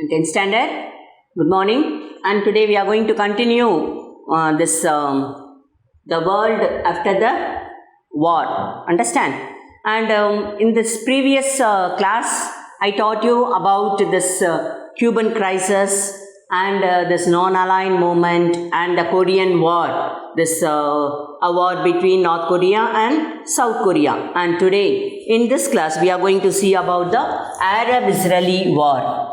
10th standard. Good morning. And today we are going to continue the world after the war. Understand? And in this previous class, I taught you about this Cuban crisis and this non-aligned movement and the Korean War. This a war between North Korea and South Korea. And today in this class, we are going to see about the Arab-Israeli war.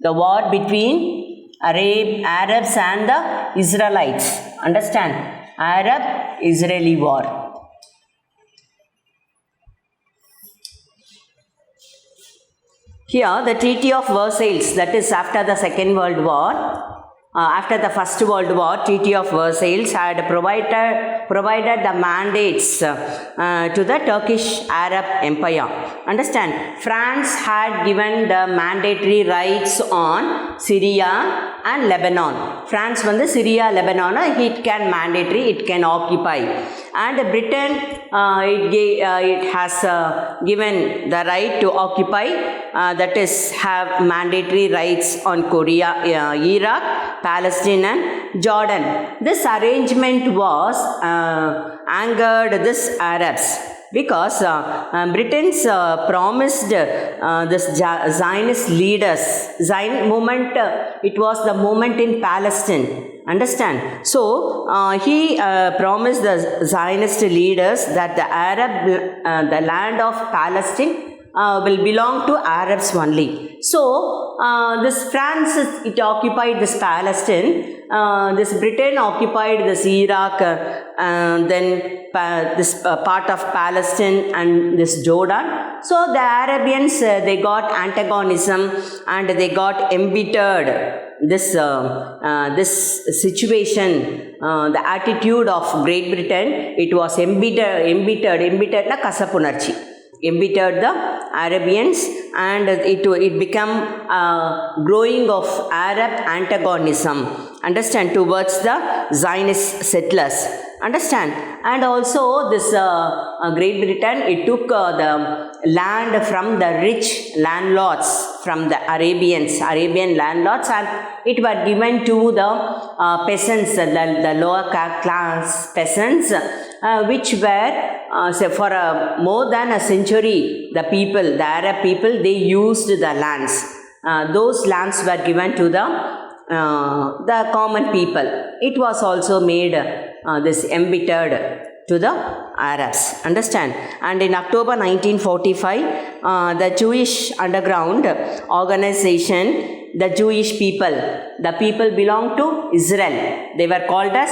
The war between Arabs and the Israelites. Understand? Arab-Israeli war. Here, the Treaty of Versailles, that is after the Second World War, after the First World War, Treaty of Versailles had provided the mandates to the Turkish Arab Empire. Understand? France had given the mandatory rights on Syria and Lebanon. France the Syria, Lebanon, it can mandatory, it can occupy. And Britain, it has given the right to occupy, that is have mandatory rights on Korea, Iraq, Palestine and Jordan. This arrangement was angered these Arabs because Britain's promised this Zionist leaders, Zion movement, it was the movement in Palestine. Understand? So, he promised the Zionist leaders that the land of Palestine will belong to Arabs only. So, this France, it occupied this Palestine, this Britain occupied this Iraq, then this part of Palestine and this Jordan. So, the Arabians, they got antagonism and they got embittered. This situation, the attitude of Great Britain, it was embittered na kasapunarchi. Embittered the Arabians and it became growing of Arab antagonism, understand, towards the Zionist settlers, understand. And also this Great Britain, it took the land from the rich landlords, from the Arabian landlords, and it was given to the peasants, the lower class peasants, which were for more than a century, the Arab people, they used the lands. Those lands were given to the common people. It was also made this embittered to the Arabs. Understand? And in October 1945, the Jewish underground organization, the Jewish people, the people belonged to Israel. They were called as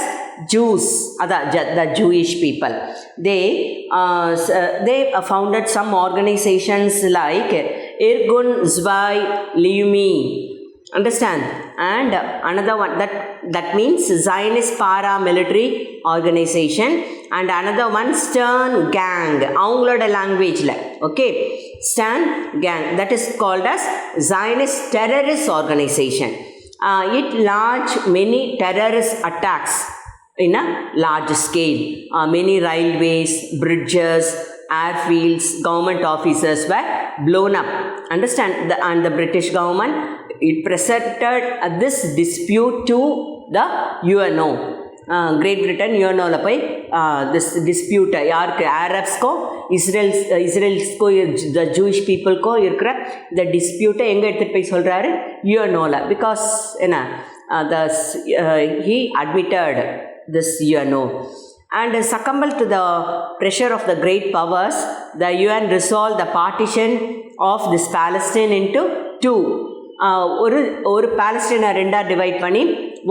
Jews, the Jewish people. They founded some organizations like Irgun Zvi Leumi. Understand? And another one, that means Zionist paramilitary organization, and another one Stern Gang, avangaloda language la, okay, Stern Gang, that is called as Zionist terrorist organization. It launched many terrorist attacks in a large scale. Many railways, bridges, airfields, government offices were blown up. Understand? And the British government, it presented this dispute to the UNO. Great Britain UNO la poi this dispute yaarku Arabs ko Israelis ko the Jewish people ko irukra the dispute enga eduthu poi solraru UNO la, because he admitted this UNO. And succumbed to the pressure of the great powers, the UN resolved the partition of this Palestine into two. ஒரு Palestine ரெண்டா divide பண்ணி,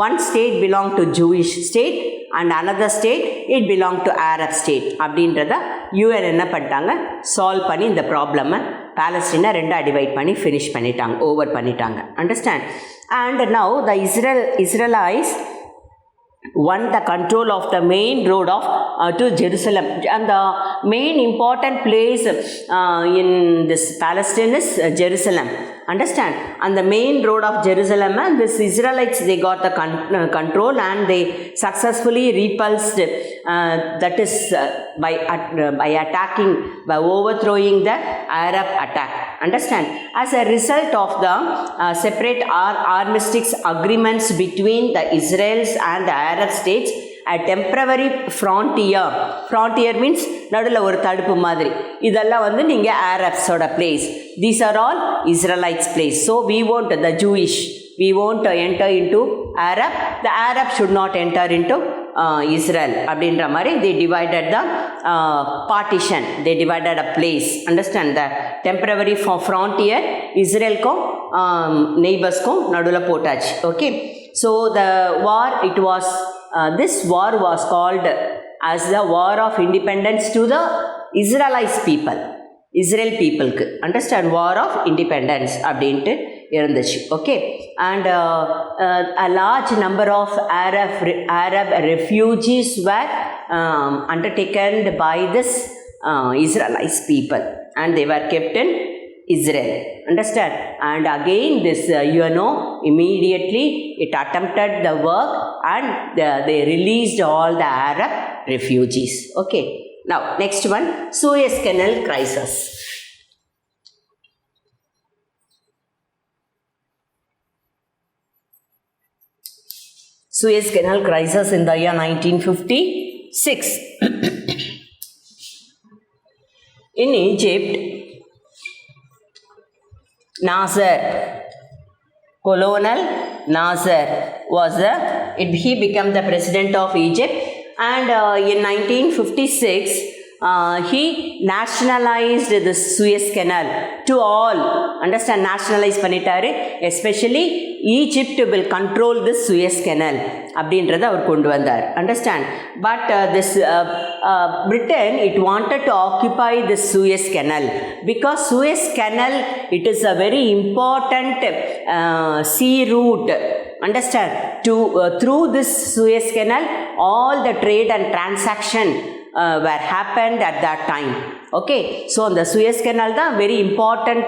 one state belonged to Jewish state and another state it belonged to Arab state. அப்படின்றத UN என்ன பண்ணிட்டாங்க, solve பண்ணி இந்த ப்ராப்ளமை Palestine ரெண்டா divide பண்ணி ஃபினிஷ் பண்ணிட்டாங்க, ஓவர் பண்ணிட்டாங்க. Understand? And now the Israelites won the control of the main road of to Jerusalem, and the main important place in this Palestine is Jerusalem. understand, and the main road of Jerusalem, and this Israelites, they got the control, and they successfully repulsed, that is by attacking, by overthrowing the Arab attack, understand. As a result of the separate armistice agreements between the Israelis and the Arab states, a temporary frontier means நடுவில் ஒரு தடுப்பு மாதிரி, இதெல்லாம் வந்து நீங்கள் அரப்ஸோட place, these are all Israelites place. So we won't, the Jewish, we won't enter into Arab, the Arab should not enter into Israel அப்படின்ற மாதிரி they divided the partition, they divided a place, understand, the temporary frontier இஸ்ரேலுக்கும் நெய்பர்ஸ்க்கும் நடுவில் போட்டாச்சு. Okay, so the war, it was this war was called as the war of independence to the Israelite people, Israel peopleக்கு, understand, war of independence அப்படின்ட்டு இருந்துச்சு. Okay, and a large number of Arab refugees were undertaken by this Israelite people, and they were kept in Israel, understand. And again this immediately it attempted the work, and they released all the Arab refugees. Okay, now next one, Suez Canal crisis. Suez Canal crisis in the year 1956. In Egypt, Nasser, Colonel Nasser he became the president of Egypt, and in 1956 he nationalized the Suez Canal to all, understand, nationalize பண்ணிட்டாரு, especially Egypt will control this Suez Canal அப்படின்றத அவர் கொண்டு வந்தார், understand. But this Britain, it wanted to occupy the Suez Canal because Suez Canal, it is a very important sea route, understand, to through this Suez Canal all the trade and transaction were happened at that time. Okay, so the Suez Canal தான் very important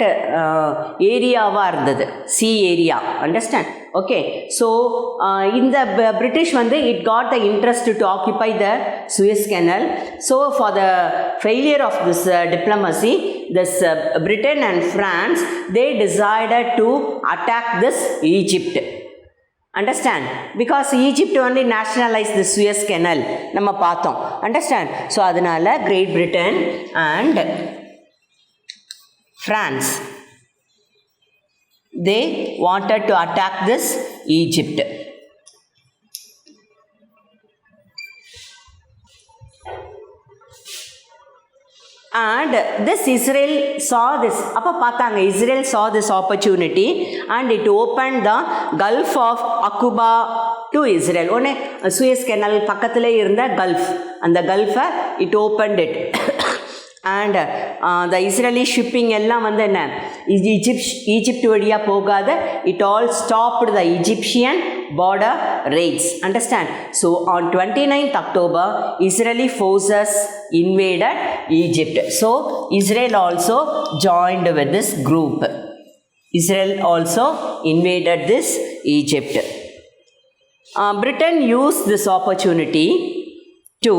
ஏரியாவாக இருந்தது, sea area, understand. Okay, so in the British வந்து it got the interest to occupy the Suez Canal. So for the failure of this diplomacy, this Britain and France, they decided to attack this Egypt, understand, because Egypt only nationalized the Suez Canal நம்ம பார்த்தோம், understand. So அதனால Great Britain and France, they wanted to attack this Egypt. And this Israel saw this, அப்போ பார்த்தாங்க, Israel saw this opportunity and it opened the Gulf of Aqaba to Israel. ஒன்று Suez Canal பக்கத்தில் இருந்த gulf, அந்த கல்ஃபை it opened it. And the Israeli shipping எல்லாம் வந்து என்ன, Egypt வழியாக போகாத, it all stopped the Egyptian border raids, understand. So on 29th October, Israeli forces invaded Egypt. So Israel also joined with this group. Israel also invaded this Egypt. Britain used this opportunity to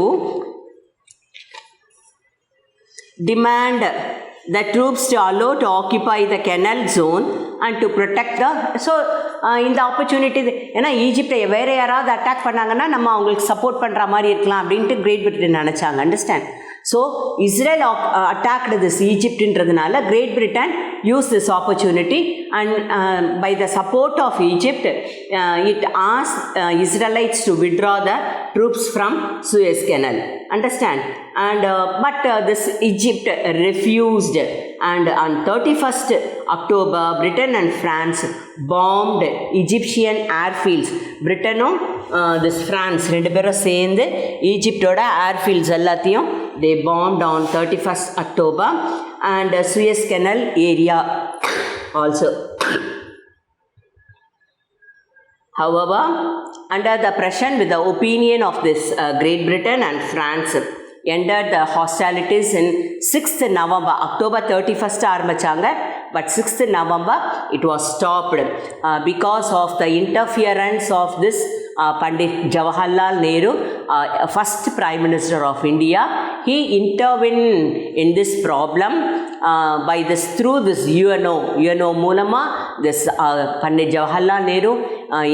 demand the troops to allow to occupy the canal zone and to protect the, so இந்த opportunity, ஏன்னா ஈஜிப்டை வேறு யாராவது attack பண்ணாங்கன்னா நம்ம அவங்களுக்கு support பண்ணுற மாதிரி இருக்கலாம் அப்படின்ட்டு கிரேட் பிரிட்டன் நினச்சாங்க, understand. So Israel attacked this ஈஜிப்ட்ன்றதுனால great Britain use this opportunity and by the support of Egypt, it asked Israelites to withdraw the troops from Suez Canal, understand. And but this Egypt refused, and on 31st October, Britain and France bombed Egyptian airfields. Britainum this France ரெண்டு பேரும் சேர்ந்து ஈஜிப்டோட airfields எல்லாத்தையும் they bombed on 31st October and Suez Canal area also. However, under the pressure with the opinion of this Great Britain and France, ended the hostilities in 6th November, October 31st ஆரம்பிச்சாங்க, but 6th November it was stopped because of the interference of this Pandit Jawaharlal Nehru, first Prime Minister of India. He intervened in this problem by this through this UNO Mulama. This Pandit Jawaharlal Nehru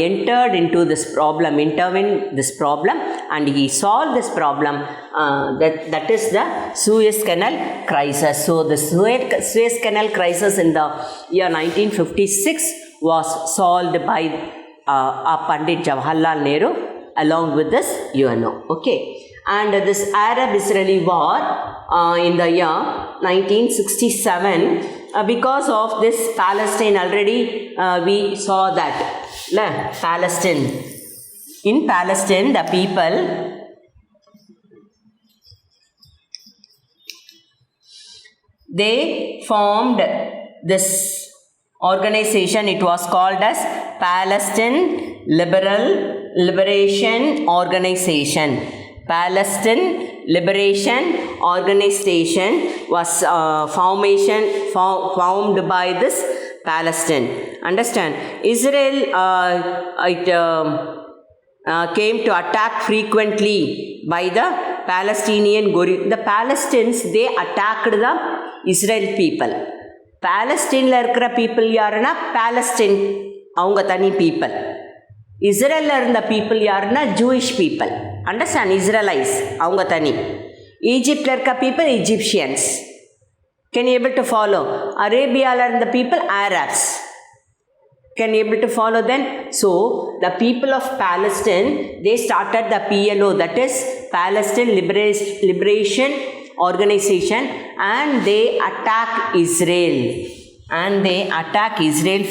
entered into this problem, intervened this problem, and he solved this problem. That is the Suez Canal crisis. So the Suez Canal crisis in the year 1956 was solved by Pandit Jawaharlal Nehru along with this UNO. Okay, and this Arab-Israeli war in the year 1967, because of this Palestine, already we saw that Palestine. In Palestine, the people they formed this organization. It was called as Palestine Liberation Organization. Palestine Liberation Organization was formed by this Palestine. Understand? Israel came to attack frequently by the Palestinian guerrilla. The Palestinians, they attacked the Israel people. Palestine இருக்கிற people யாருன்னா Palestine அவங்க தனி people. இஸ்ரேலில் இருந்த people யாருன்னா Jewish people. Understand? Israelites அவங்க தனி. ஈஜிப்டில் இருக்க people Egyptians. Can you able to follow? அரேபியாவில் இருந்த people Arabs. Can you able to follow then? So the people of Palestine, they started the PLO, that is Palestine Liberation Organization, and they attack Israel.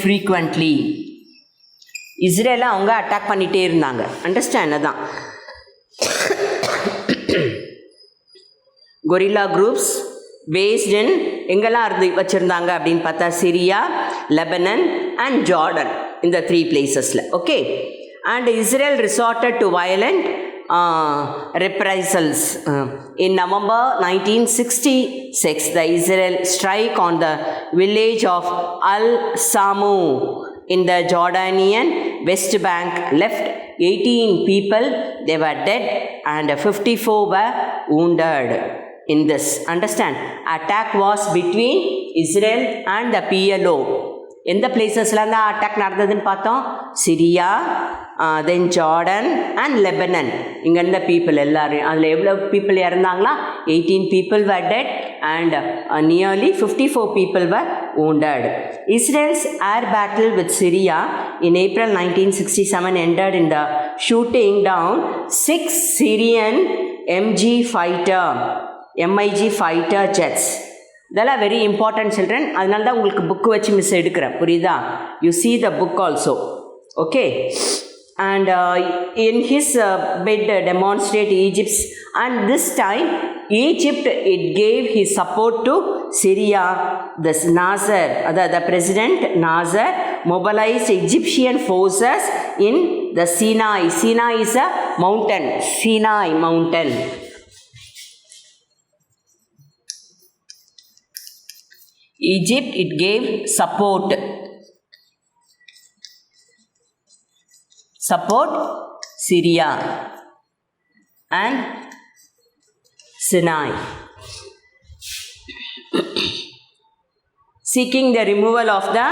Frequently. இஸ்ரேலை அவங்க attack பண்ணிகிட்டே இருந்தாங்க. Understand? அதான் gorilla groups based in எங்கெல்லாம் இருந்து வச்சுருந்தாங்க அப்படின்னு பார்த்தா சிரியா, லெபனன் அண்ட் ஜார்டன், இந்த 3 பிளேசஸில். Okay, and Israel resorted to violent reprisals. In November 1966, the Israel strike on the village of Al-Samu in the Jordanian West Bank left 18 people, they were dead, and 54 were wounded in this. Understand? Attack was between Israel and the PLO. எந்த பிளேசஸ்லாம் தான் attack நடந்ததுன்னு பார்த்தோம்? Syria, then Jordan and Lebanon. இங்கே இருந்த people எல்லோரும், அதில் எவ்வளோ people இறந்தாங்களா? 18 people were dead and nearly 54 people were wounded. Israel's air battle with Syria in April 1967 ended in the shooting down 6 Syrian MiG fighter jets. இதெல்லாம் very important children. அதனால தான் உங்களுக்கு book வச்சு மிஸ் எடுக்கிறேன். புரியுதா? You see the book also. Okay, and in his bid demonstrate Egypt's, and this time Egypt, it gave his support to Syria. This Nasser, the president Nasser mobilized Egyptian forces in the Sinai. Sinai is a mountain. Sinai mountain. Egypt, it gave support Syria and Sinai, seeking the removal of the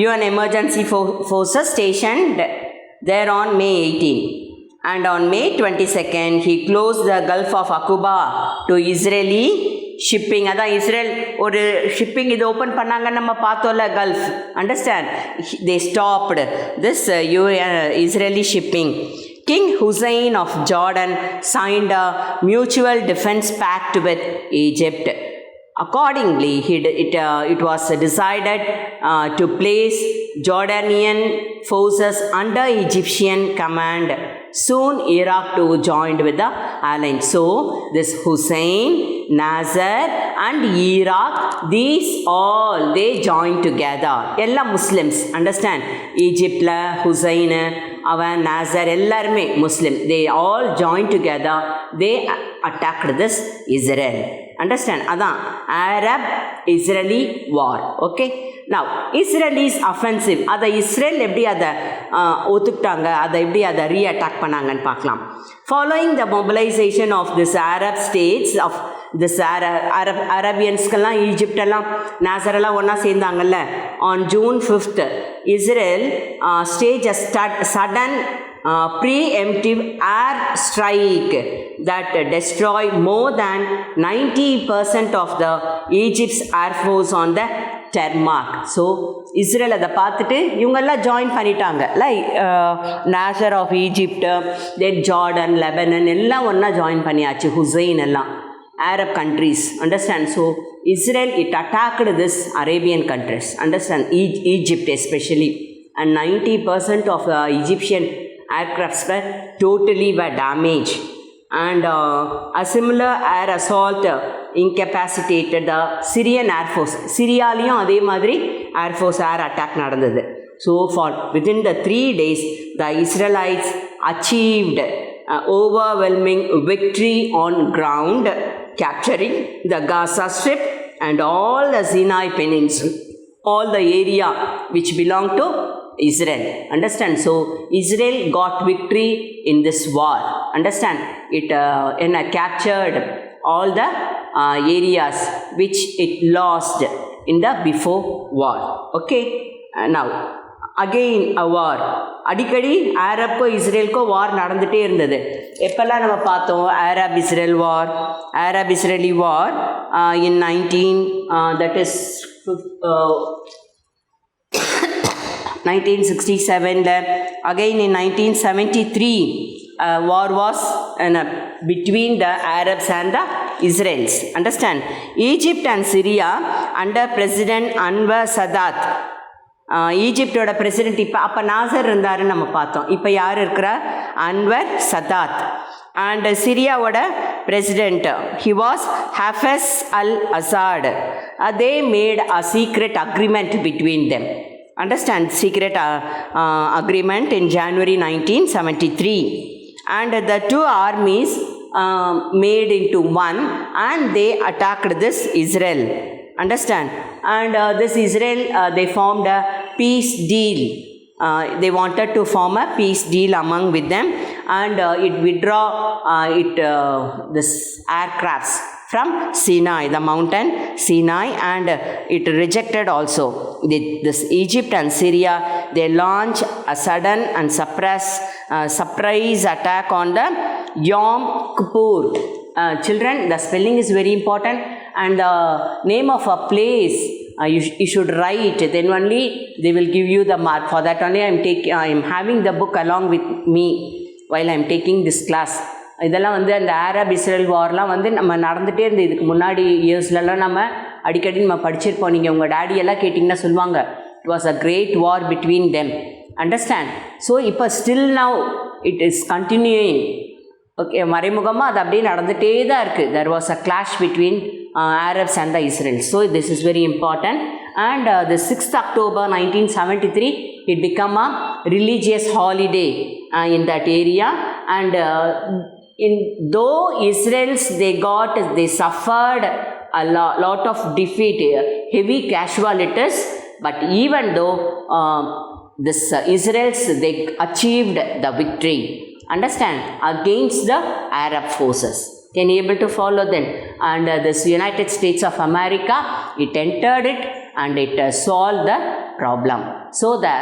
UN emergency forces stationed there on May 18. And on May 22nd, he closed the Gulf of Aqaba to Israeli shipping. அதான் Israel ஒரு shipping இது open பண்ணாங்கன்னு நம்ம பார்த்தோம்ல, gulf. Understand? they stopped this Israeli shipping. King Hussein of Jordan signed a mutual defense pact with Egypt. Accordingly, it was decided to place Jordanian forces under Egyptian command. Soon Iraq too joined with the alliance. So this Hussein, Nasser and Iraq, these all they joined together. Ella Muslims. Understand? Egypt la Hussein, avan Nasser ellarume Muslim. They all joined together. They attacked this Israel. Understand? Adan Arab-Israeli war. Okay? Now, Israelis offensive. Ada Israel eppadi ada othuktaanga, ada eppadi ada re-attack pannaanga nu paakalam. Following the mobilization of this Arab states of this Arabians-kெல்லாம் Egypt எல்லாம் Nasser எல்லாம் ஒன்றா சேர்ந்தாங்கல்ல, on June 5th Israel staged a sudden preemptive air strike that destroyed more than 90% of the Egypt's air force on the Tarmac. So Israel அதை பார்த்துட்டு இவங்கெல்லாம் join பண்ணிட்டாங்க. Like Nasser of Egypt, then Jordan, Lebanon எல்லாம் ஒன்றா join பண்ணியாச்சு, ஹுசைன் எல்லாம் Arab countries. Understand? So Israel, it attacked this Arabian countries. Understand? Egypt especially, and 90% of Egyptian aircrafts were totally damaged, and a similar air assault incapacitated the Syrian Air Force. Syriaலையும் அதே மாதிரி Air Force air attack நடந்தது. So for within the 3 days the Israelites achieved overwhelming victory on ground, capturing the Gaza Strip and all the Sinai Peninsula, all the area which belonged to Israel. Understand? So Israel got victory in this war. Understand? It captured all the areas which it lost in the before war. Okay? Now again a war. அடிக்கடி ஆரப்கோ இஸ்ரேலுக்கோ வார் நடந்துகிட்டே இருந்தது. எப்போல்லாம் நம்ம பார்த்தோம் Arab Israel war, Arab Israeli war in 1967, again in 1973 war was between the Arabs and the Israelis. Understand? Egypt and Syria under President Anwar Sadat. ஈஜிப்டோட president இப்போ அப்போ Nasser இருந்தாருன்னு நம்ம பார்த்தோம். இப்போ யார் இருக்கிறா? Anwar Sadat. அண்ட் சிரியாவோட president he was Hafez al Assad. They made a secret agreement between them. Understand? Secret agreement in January 1973, and the two armies made into one, and they attacked this Israel. Understand? And this Israel, they formed a peace deal. They wanted to form a peace deal among with them, and it withdraw this aircrafts from Sinai, the mountain Sinai, and it rejected also. This Egypt and Syria, they launched a sudden and surprise attack on the Yom Kippur. Children, the spelling is very important, and the name of a place you should write, then only they will give you the mark. For that only I am having the book along with me while I am taking this class. இதெல்லாம் வந்து அந்த Arab Israel வார்லாம் வந்து நம்ம நடந்துகிட்டே இருந்து இதுக்கு முன்னாடி இயர்ஸ்லலாம் நம்ம அடிக்கடி நம்ம படிச்சிருப்போம். நீங்கள் உங்கள் டேடியெல்லாம் கேட்டிங்கன்னா சொல்லுவாங்க, it was a great war between them. Understand? So இப்போ still now it is continuing. Okay, மறைமுகமாக அது அப்படியே நடந்துகிட்டே தான் இருக்குது. There was a clash between Arabs and the Israel. So this is very important. And the 6th October 1973, it became a religious holiday in that area. And though Israelis, they suffered a lot of defeat, heavy casualties, but even though this Israelis, they achieved the victory. Understand? Against the Arab forces. Can you able to follow them? And this United States of America, it entered it and it solved the problem. So the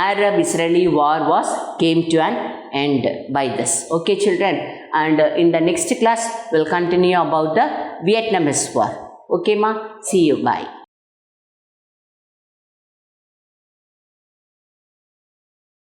Arab-Israeli war came to an end by this. Okay, children. And in the next class, we'll continue about the Vietnamese war. Okay, ma? See you. Bye.